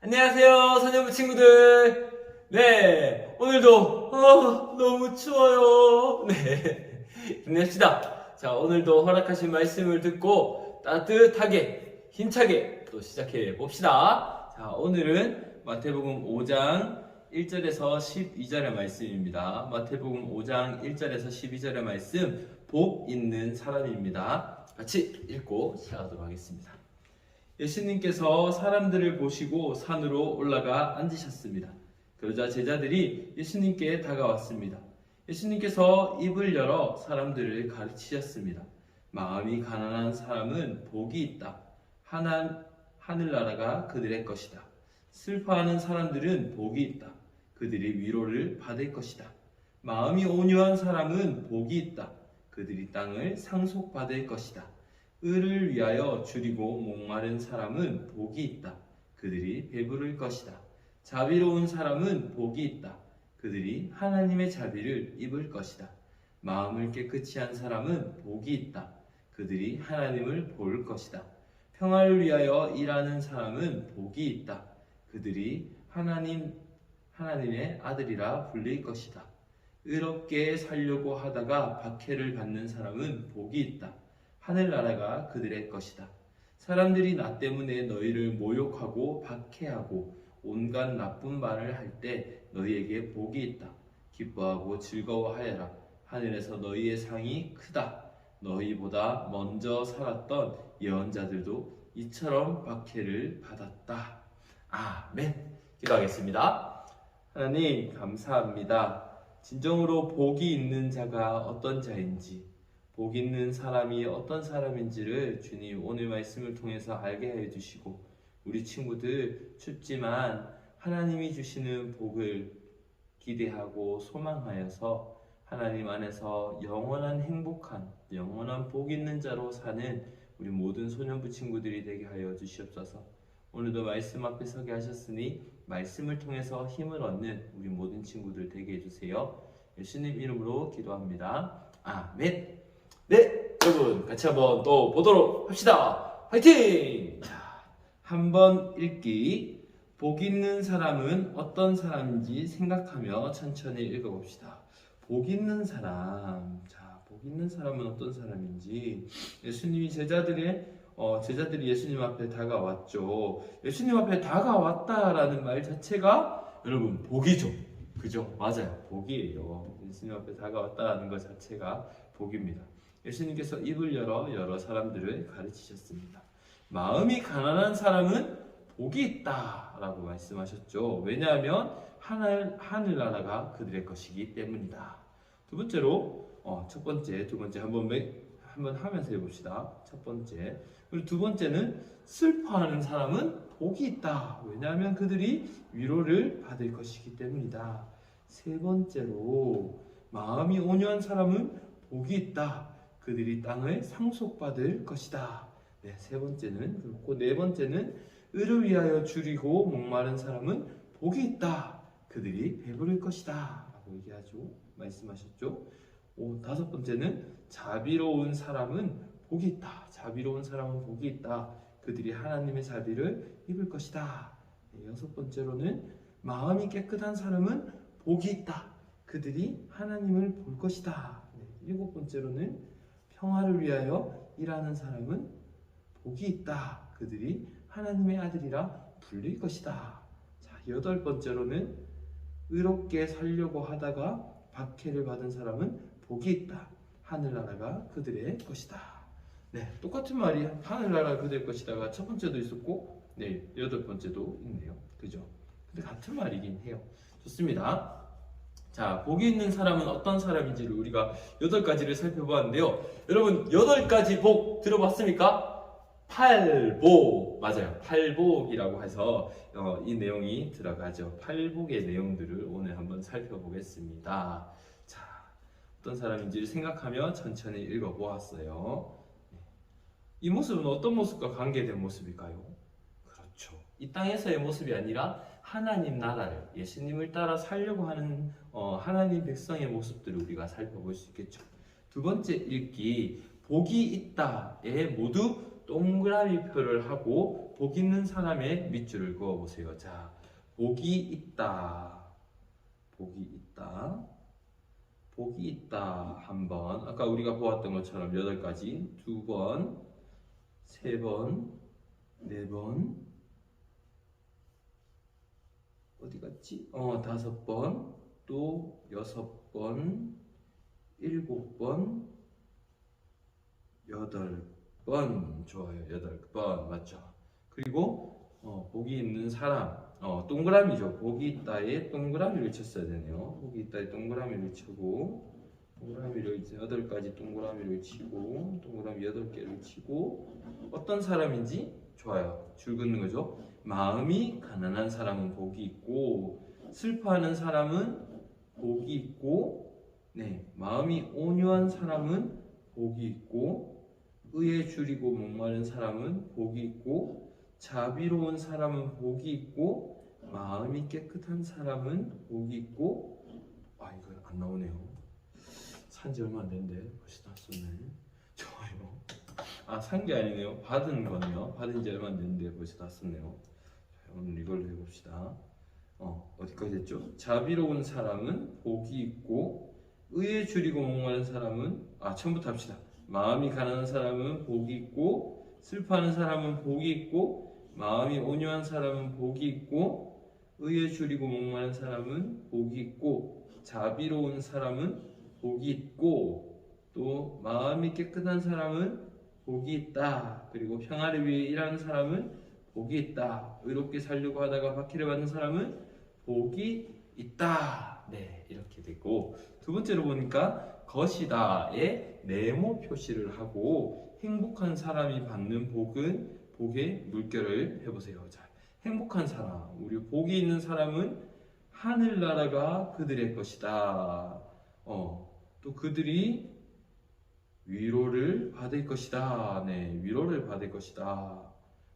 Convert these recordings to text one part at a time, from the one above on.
안녕하세요, 선생님 친구들. 네, 오늘도 너무 추워요. 네, 힘냅시다. 자, 오늘도 허락하신 말씀을 듣고 따뜻하게 힘차게 또 시작해 봅시다. 자, 오늘은 마태복음 5장 1절에서 12절의 말씀입니다. 마태복음 5장 1절에서 12절의 말씀, 복 있는 사람입니다. 같이 읽고 시작하도록 하겠습니다. 예수님께서 사람들을 보시고 산으로 올라가 앉으셨습니다. 그러자 제자들이 예수님께 다가왔습니다. 예수님께서 입을 열어 사람들을 가르치셨습니다. 마음이 가난한 사람은 복이 있다. 하늘나라가 그들의 것이다. 슬퍼하는 사람들은 복이 있다. 그들이 위로를 받을 것이다. 마음이 온유한 사람은 복이 있다. 그들이 땅을 상속받을 것이다. 의를 위하여 줄이고 목마른 사람은 복이 있다. 그들이 배부를 것이다. 자비로운 사람은 복이 있다. 그들이 하나님의 자비를 입을 것이다. 마음을 깨끗이 한 사람은 복이 있다. 그들이 하나님을 볼 것이다. 평화를 위하여 일하는 사람은 복이 있다. 그들이 하나님의 아들이라 불릴 것이다. 의롭게 살려고 하다가 박해를 받는 사람은 복이 있다. 하늘나라가 그들의 것이다. 사람들이 나 때문에 너희를 모욕하고 박해하고 온갖 나쁜 말을 할 때 너희에게 복이 있다. 기뻐하고 즐거워하여라. 하늘에서 너희의 상이 크다. 너희보다 먼저 살았던 예언자들도 이처럼 박해를 받았다. 아멘. 기도하겠습니다. 하나님 감사합니다. 진정으로 복이 있는 자가 어떤 자인지, 복 있는 사람이 어떤 사람인지를 주님 오늘 말씀을 통해서 알게 해주시고, 우리 친구들 춥지만 하나님이 주시는 복을 기대하고 소망하여서 하나님 안에서 영원한 행복한 영원한 복 있는 자로 사는 우리 모든 소년부 친구들이 되게 하여 주시옵소서. 오늘도 말씀 앞에 서게 하셨으니 말씀을 통해서 힘을 얻는 우리 모든 친구들 되게 해주세요. 예수님 이름으로 기도합니다. 아멘. 네, 여러분 같이 한번 또 보도록 합시다. 화이팅! 자, 한번 읽기. 복 있는 사람은 어떤 사람인지 생각하며 천천히 읽어봅시다. 복 있는 사람. 자, 복 있는 사람은 어떤 사람인지. 예수님이 제자들이 예수님 앞에 다가왔죠. 예수님 앞에 다가왔다라는 말 자체가 여러분 복이죠. 그죠? 맞아요. 복이에요. 예수님 앞에 다가왔다라는 것 자체가 복입니다. 예수님께서 입을 열어 여러 사람들을 가르치셨습니다. 마음이 가난한 사람은 복이 있다 라고 말씀하셨죠. 왜냐하면 하늘나라가 그들의 것이기 때문이다. 두 번째로 첫 번째, 두 번째 한번 하면서 해봅시다. 첫 번째. 그리고 두 번째는 슬퍼하는 사람은 복이 있다. 왜냐하면 그들이 위로를 받을 것이기 때문이다. 세 번째로 마음이 온유한 사람은 복이 있다. 그들이 땅을 상속받을 것이다. 네, 세 번째는 그렇고, 네 번째는 의를 위하여 줄이고 목마른 사람은 복이 있다. 그들이 배부를 것이다. 라고 얘기하죠. 말씀하셨죠. 다섯 번째는 자비로운 사람은 복이 있다. 자비로운 사람은 복이 있다. 그들이 하나님의 자비를 입을 것이다. 네, 여섯 번째로는 마음이 깨끗한 사람은 복이 있다. 그들이 하나님을 볼 것이다. 네, 일곱 번째로는 평화를 위하여 일하는 사람은 복이 있다. 그들이 하나님의 아들이라 불릴 것이다. 자, 여덟 번째로는 의롭게 살려고 하다가 박해를 받은 사람은 복이 있다. 하늘나라가 그들의 것이다. 네, 똑같은 말이 하늘나라가 그들의 것이다가 첫 번째도 있었고, 네, 여덟 번째도 있네요. 그죠? 근데 같은 말이긴 해요. 좋습니다. 자, 복이 있는 사람은 어떤 사람인지를 우리가 8가지를 살펴보았는데요. 여러분, 8가지 복 들어봤습니까? 팔복, 맞아요. 팔복이라고 해서 이 내용이 들어가죠. 팔복의 내용들을 오늘 한번 살펴보겠습니다. 자, 어떤 사람인지를 생각하며 천천히 읽어보았어요. 이 모습은 어떤 모습과 관계된 모습일까요? 그렇죠. 이 땅에서의 모습이 아니라 하나님 나라를, 예수님을 따라 살려고 하는 하나님 백성의 모습들을 우리가 살펴볼 수 있겠죠. 두 번째 읽기, 복이 있다에 모두 동그라미 표를 하고 복 있는 사람의 밑줄을 그어보세요. 자, 복이 있다. 복이 있다. 복이 있다. 한 번. 아까 우리가 보았던 것처럼 8가지. 2번, 3번, 4번. 어디 갔지? 5번. 또 6번, 7번, 8번. 좋아요. 8번. 맞죠? 그리고 복이 있는 사람. 동그라미죠. 복이 있다에 동그라미를 쳤어야 되네요. 복이 있다에 동그라미를 치고, 동그라미를 이제 8가지 동그라미를 치고, 동그라미 8개를 치고, 어떤 사람인지 좋아요. 줄 긋는 거죠. 마음이 가난한 사람은 복이 있고, 슬퍼하는 사람은 복이 있고, 네, 마음이 온유한 사람은 복이 있고, 의에 줄이고 목마른 사람은 복이 있고, 자비로운 사람은 복이 있고, 마음이 깨끗한 사람은 복이 있고, 이거 안 나오네요. 산지 얼마 안 됐는데 벌써 다 썼네. 좋아요. 산 게 아니네요. 받은 거네요. 받은 지 얼마 안 됐는데 벌써 다 썼네요. 자, 오늘 이걸로 해봅시다. 어디까지 했죠? 자비로운 사람은 복이 있고, 의에 줄이고 목마른 사람은 처음부터 합시다. 마음이 가난한 사람은 복이 있고, 슬퍼하는 사람은 복이 있고, 마음이 온유한 사람은 복이 있고, 의에 줄이고 목마른 사람은 복이 있고, 자비로운 사람은 복이 있고, 또 마음이 깨끗한 사람은 복이 있다. 그리고 평화를 위해 일하는 사람은 복이 있다. 의롭게 살려고 하다가 박해를 받는 사람은 복이 있다. 네, 이렇게 되고, 두 번째로 보니까 것이다에 네모 표시를 하고, 행복한 사람이 받는 복은 복의 물결을 해보세요. 자, 행복한 사람, 우리 복이 있는 사람은 하늘나라가 그들의 것이다. 또 그들이 위로를 받을 것이다. 네, 위로를 받을 것이다.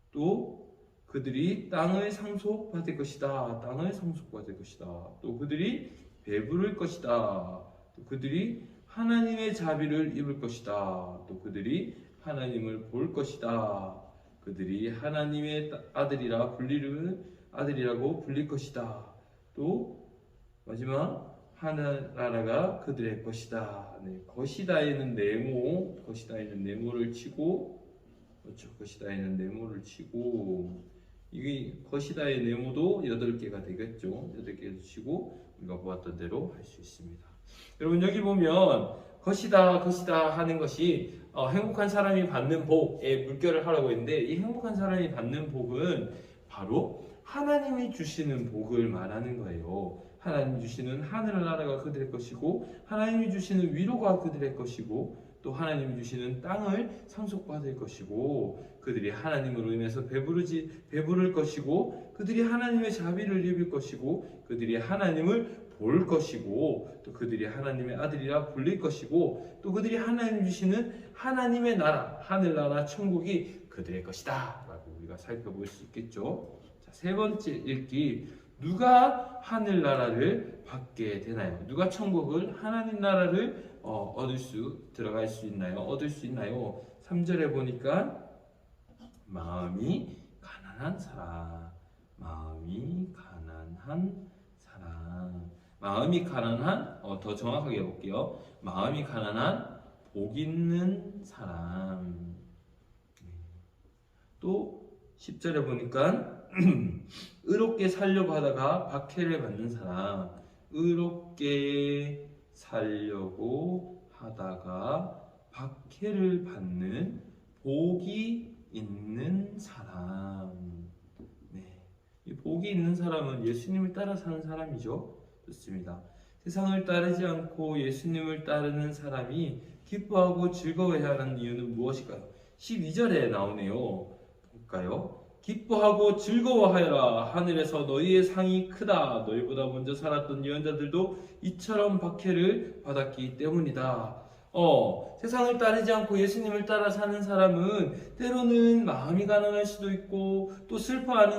또 그들이 땅을 상속받을 것이다. 땅을 상속받을 것이다. 또 그들이 배부를 것이다. 또 그들이 하나님의 자비를 입을 것이다. 또 그들이 하나님을 볼 것이다. 그들이 하나님의 아들이라고 불릴 것이다. 또 마지막 하늘나라가 그들의 것이다. 네, 것이다에는 네모, 것이다에는 네모를 치고, 그렇죠? 것이다에는 네모를 치고, 이게 것이다의 네모도 8개가 되겠죠. 8개를 치고 우리가 보았던 대로 할 수 있습니다. 여러분 여기 보면 것이다 하는 것이 행복한 사람이 받는 복의 물결을 하라고 했는데, 이 행복한 사람이 받는 복은 바로 하나님이 주시는 복을 말하는 거예요. 하나님이 주시는 하늘나라가 그들의 것이고, 하나님이 주시는 위로가 그들의 것이고, 또 하나님이 주시는 땅을 상속받을 것이고, 그들이 하나님으로 인해서 배부를 것이고, 그들이 하나님의 자비를 입을 것이고, 그들이 하나님을 볼 것이고, 또 그들이 하나님의 아들이라 불릴 것이고, 또 그들이 하나님 주시는 하나님의 나라, 하늘나라 천국이 그들의 것이다 라고 우리가 살펴볼 수 있겠죠. 자, 세 번째 읽기, 누가 하늘나라를 받게 되나요? 누가 천국을, 하나님 나라를 들어갈 수 있나요? 얻을 수 있나요? 3절에 보니까 마음이 가난한 사람, 마음이 가난한 사람, 마음이 가난한, 더 정확하게 해볼게요. 마음이 가난한 복 있는 사람. 또 10절에 보니까 의롭게 살려고 하다가 박해를 받는 사람, 의롭게 살려고 하다가 박해를 받는 복이 있는 사람. 네, 이 복이 있는 사람은 예수님을 따라 사는 사람이죠. 좋습니다. 세상을 따르지 않고 예수님을 따르는 사람이 기뻐하고 즐거워해야 하는 이유는 무엇일까요? 12절에 나오네요. 볼까요? 기뻐하고 즐거워하여라. 하늘에서 너희의 상이 크다. 너희보다 먼저 살았던 예언자들도 이처럼 박해를 받았기 때문이다. 세상을 따르지 않고 예수님을 따라 사는 사람은 때로는 마음이 가난할 수도 있고, 또 슬퍼할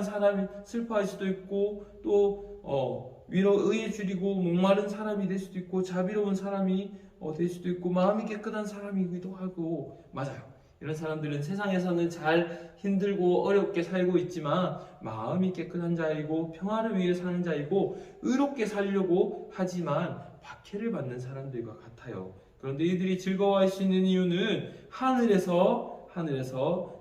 수도 있고, 또 의에 줄이고 목마른 사람이 될 수도 있고, 자비로운 사람이 될 수도 있고, 마음이 깨끗한 사람이기도 하고, 맞아요. 이런 사람들은 세상에서는 잘 힘들고 어렵게 살고 있지만 마음이 깨끗한 자이고 평화를 위해 사는 자이고 의롭게 살려고 하지만 박해를 받는 사람들과 같아요. 그런데 이들이 즐거워할 수 있는 이유는 하늘에서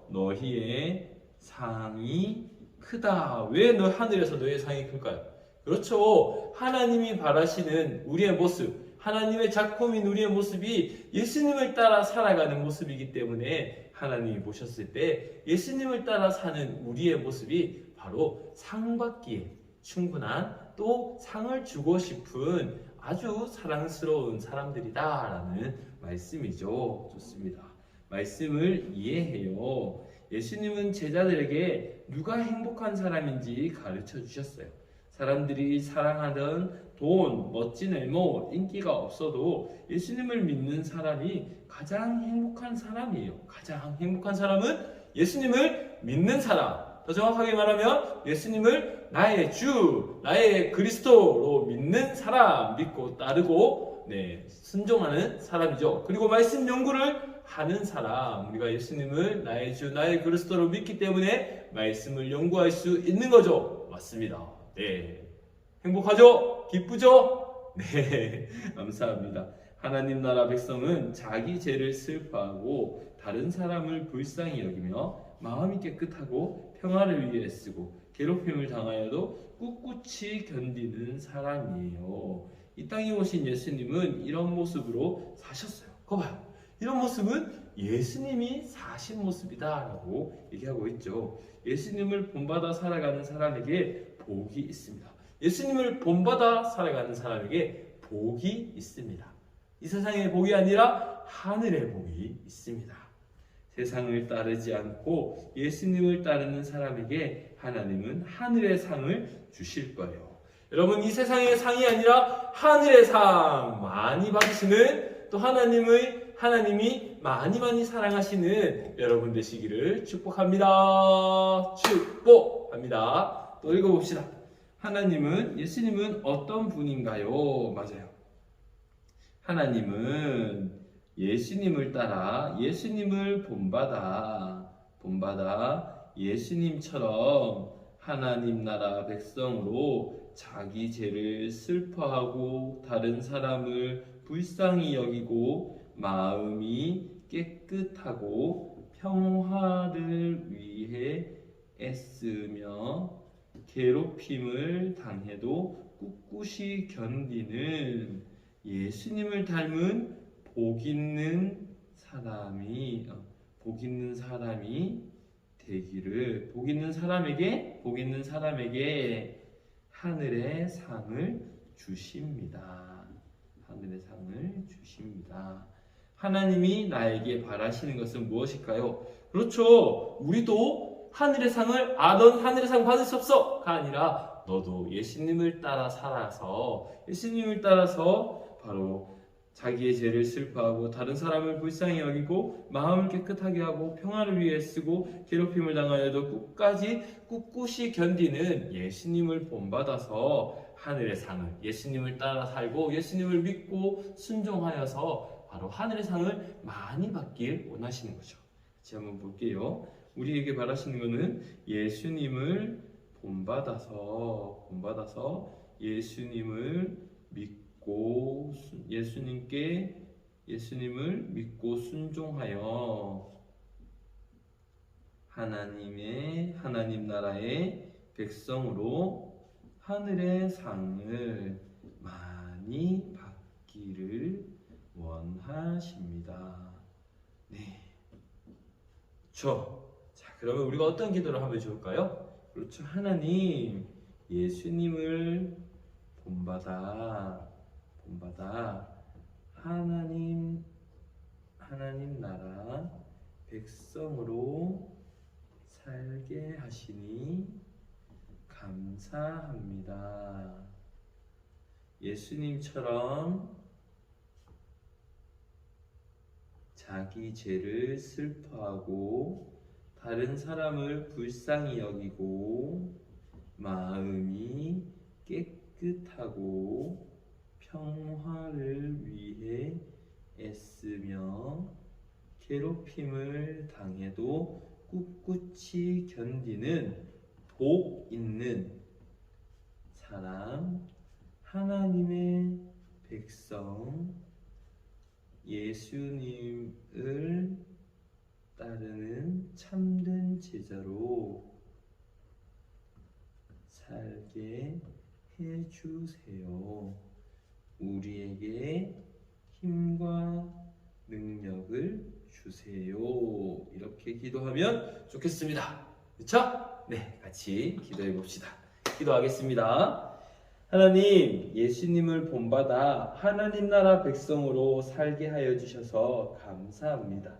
너희의 상이 크다. 왜 하늘에서 너희의 상이 클까요? 그렇죠. 하나님이 바라시는 우리의 모습, 하나님의 작품인 우리의 모습이 예수님을 따라 살아가는 모습이기 때문에 하나님이 보셨을 때 예수님을 따라 사는 우리의 모습이 바로 상 받기에 충분한, 또 상을 주고 싶은 아주 사랑스러운 사람들이다라는 말씀이죠. 좋습니다. 말씀을 이해해요. 예수님은 제자들에게 누가 행복한 사람인지 가르쳐 주셨어요. 사람들이 사랑하던 돈, 멋진 외모, 인기가 없어도 예수님을 믿는 사람이 가장 행복한 사람이에요. 가장 행복한 사람은 예수님을 믿는 사람. 더 정확하게 말하면 예수님을 나의 주, 나의 그리스도로 믿는 사람, 믿고 따르고 순종하는 사람이죠. 그리고 말씀 연구를 하는 사람, 우리가 예수님을 나의 주, 나의 그리스도로 믿기 때문에 말씀을 연구할 수 있는 거죠. 맞습니다. 네, 행복하죠? 기쁘죠? 네, 감사합니다. 하나님 나라 백성은 자기 죄를 슬퍼하고 다른 사람을 불쌍히 여기며 마음이 깨끗하고 평화를 위해 쓰고 괴롭힘을 당하여도 꿋꿋이 견디는 사람이에요. 이 땅에 오신 예수님은 이런 모습으로 사셨어요. 거 봐요. 이런 모습은 예수님이 사신 모습이다라고 얘기하고 있죠. 예수님을 본받아 살아가는 사람에게 복이 있습니다. 예수님을 본받아 살아가는 사람에게 복이 있습니다. 이 세상의 복이 아니라 하늘의 복이 있습니다. 세상을 따르지 않고 예수님을 따르는 사람에게 하나님은 하늘의 상을 주실 거예요. 여러분, 이 세상의 상이 아니라 하늘의 상 많이 받으시는, 또 하나님이 많이 사랑하시는 여러분 되시기를 축복합니다. 축복합니다. 또 읽어봅시다. 예수님은 어떤 분인가요? 맞아요. 하나님은 예수님을 따라 예수님을 본받아 예수님처럼 하나님 나라 백성으로 자기 죄를 슬퍼하고 다른 사람을 불쌍히 여기고 마음이 깨끗하고 평화를 위해 애쓰며 괴롭힘을 당해도 꿋꿋이 견디는 예수님을 닮은 복 있는 사람이 되기를, 복 있는 사람에게 하늘의 상을 주십니다. 하늘의 상을 주십니다. 하나님이 나에게 바라시는 것은 무엇일까요? 그렇죠. 우리도 하늘의 상을, 넌 하늘의 상 받을 수 없어가 아니라 너도 예수님을 따라 살아서 바로 자기의 죄를 슬퍼하고 다른 사람을 불쌍히 여기고 마음을 깨끗하게 하고 평화를 위해 쓰고 괴롭힘을 당하여도 꿋꿋이 견디는 예수님을 본받아서 하늘의 상을, 예수님을 따라 살고 예수님을 믿고 순종하여서 바로 하늘의 상을 많이 받길 원하시는 거죠. 같이 한번 볼게요. 우리에게 바라시는 것은 예수님을 본받아서 예수님을 믿고 예수님을 믿고 순종하여 하나님 나라의 백성으로 하늘의 상을 많이 받기를 원하십니다. 네. 그렇죠. 자, 그러면 우리가 어떤 기도를 하면 좋을까요? 그렇죠. 하나님, 예수님을 본받아 하나님 나라 백성으로 살게 하시니 감사합니다. 예수님처럼 자기 죄를 슬퍼하고 다른 사람을 불쌍히 여기고 마음이 깨끗하고 평화를 위해 애쓰며 괴롭힘을 당해도 꿋꿋이 견디는 복 있는 사람, 하나님의 백성, 예수님을 따르는 참된 제자로 살게 해주세요. 우리에게 힘과 능력을 주세요. 이렇게 기도하면 좋겠습니다. 그렇죠? 네, 같이 기도해 봅시다. 기도하겠습니다. 하나님, 예수님을 본받아 하나님 나라 백성으로 살게 하여 주셔서 감사합니다.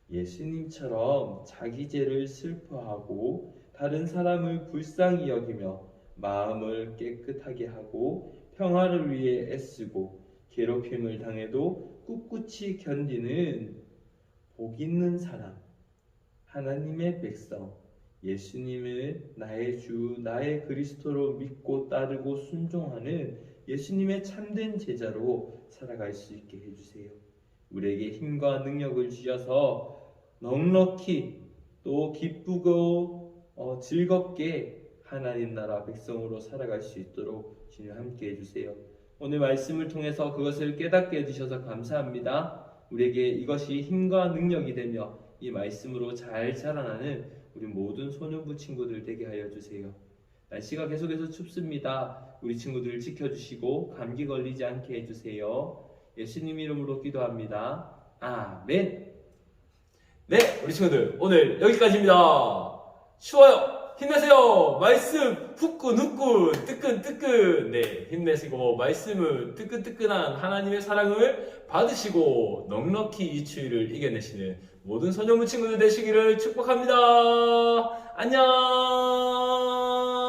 예수님처럼 자기 죄를 슬퍼하고 다른 사람을 불쌍히 여기며 마음을 깨끗하게 하고 평화를 위해 애쓰고 괴롭힘을 당해도 꿋꿋이 견디는 복 있는 사람, 하나님의 백성, 예수님을 나의 주, 나의 그리스도로 믿고 따르고 순종하는 예수님의 참된 제자로 살아갈 수 있게 해주세요. 우리에게 힘과 능력을 주셔서 넉넉히 또 기쁘고 즐겁게 하나님 나라 백성으로 살아갈 수 있도록 주님 함께 해주세요. 오늘 말씀을 통해서 그것을 깨닫게 해주셔서 감사합니다. 우리에게 이것이 힘과 능력이 되며 이 말씀으로 잘 자라나는 우리 모든 소년부 친구들 되게 하여 주세요. 날씨가 계속해서 춥습니다. 우리 친구들을 지켜주시고 감기 걸리지 않게 해주세요. 예수님 이름으로 기도합니다. 아멘. 네, 우리 친구들 오늘 여기까지입니다. 쉬워요. 힘내세요. 말씀 후끈후끈 뜨끈뜨끈. 네, 힘내시고 말씀은 뜨끈뜨끈한 하나님의 사랑을 받으시고 넉넉히 이 추위를 이겨내시는 모든 소년부 친구들 되시기를 축복합니다. 안녕.